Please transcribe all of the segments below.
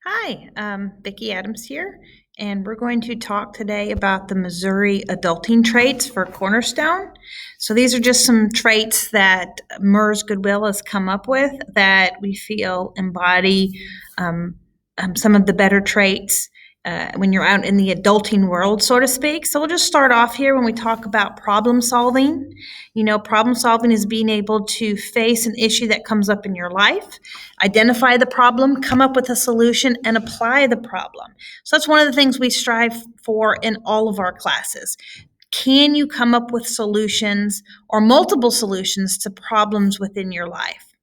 Hi, Vicki Adams here, and we're going to talk today about the Missouri adulting traits for Cornerstone. So these are just some traits that MERS Goodwill has come up with that we feel embody um, some of the better traits when you're out in the adulting world, so to speak. So we'll just start off here when we talk about problem solving. Problem solving is being able to face an issue that comes up in your life, identify the problem, come up with a solution, and apply the problem. So that's one of the things we strive for in all of our classes. Can you come up with solutions or multiple solutions to problems within your life?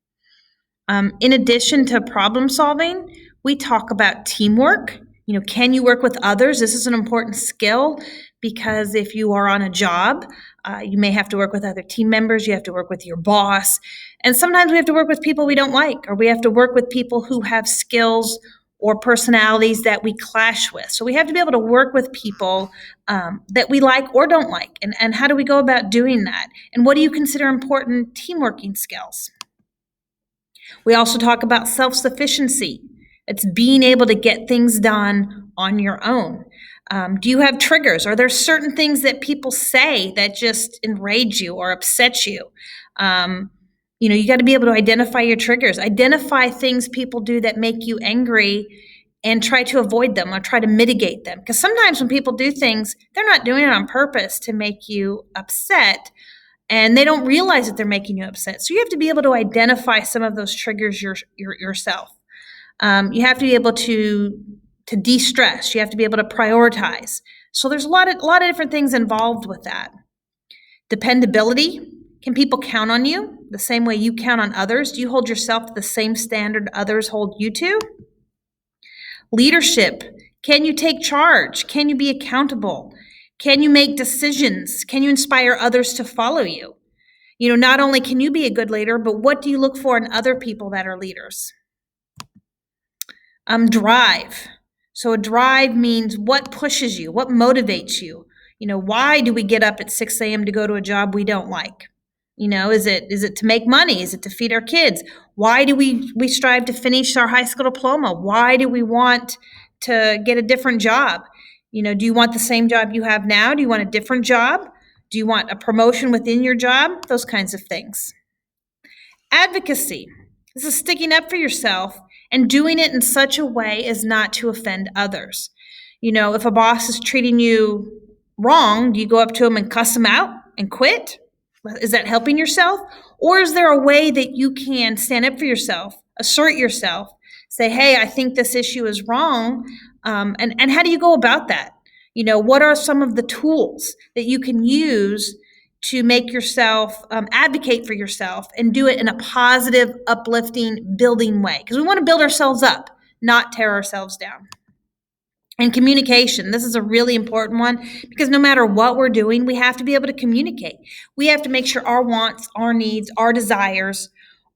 In addition to problem solving, we talk about teamwork. Can you work with others? This is an important skill because if you are on a job, you may have to work with other team members, you have to work with your boss, and sometimes we have to work with people we don't like, or we have to work with people who have skills or personalities that we clash with. So we have to be able to work with people that we like or don't like. And how do we go about doing that? And what do you consider important teamworking skills? We also talk about self-sufficiency. It's being able to get things done on your own. Do you have triggers? Are there certain things that people say that just enrage you or upset you? You got to be able to identify your triggers, identify things people do that make you angry, and try to avoid them or try to mitigate them. Because sometimes when people do things, they're not doing it on purpose to make you upset, and they don't realize that they're making you upset. So you have to be able to identify some of those triggers yourself. You have to be able to de-stress. You have to be able to prioritize. So there's a lot of different things involved with that. Dependability. Can people count on you the same way you count on others? Do you hold yourself to the same standard others hold you to? Leadership. Can you take charge? Can you be accountable? Can you make decisions? Can you inspire others to follow you? Not only can you be a good leader, but what do you look for in other people that are leaders? Drive. So a drive means what pushes you, what motivates you. Why do we get up at 6 a.m. to go to a job we don't like? Is it to make money? Is it to feed our kids? Why do we strive to finish our high school diploma? Why do we want to get a different job? Do you want the same job you have now? Do you want a different job? Do you want a promotion within your job? Those kinds of things. Advocacy. This is sticking up for yourself and doing it in such a way as not to offend others. If a boss is treating you wrong, do you go up to them and cuss them out and quit? Is that helping yourself? Or is there a way that you can stand up for yourself, assert yourself, say, hey, I think this issue is wrong? And how do you go about that? What are some of the tools that you can use to make yourself advocate for yourself and do it in a positive, uplifting, building way? Because we want to build ourselves up, not tear ourselves down. And communication, this is a really important one because no matter what we're doing, we have to be able to communicate. We have to make sure our wants, our needs, our desires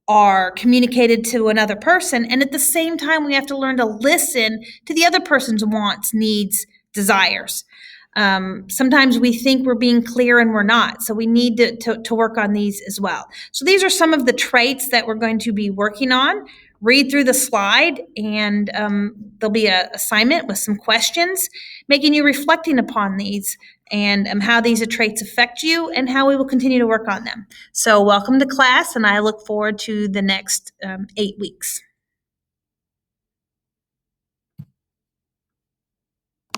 are communicated to another person. And at the same time, we have to learn to listen to the other person's wants, needs, desires. Sometimes we think we're being clear and we're not. So we need to work on these as well. So these are some of the traits that we're going to be working on. Read through the slide, and there'll be an assignment with some questions, making you reflecting upon these and how these traits affect you and how we will continue to work on them. So welcome to class, and I look forward to the next 8 weeks.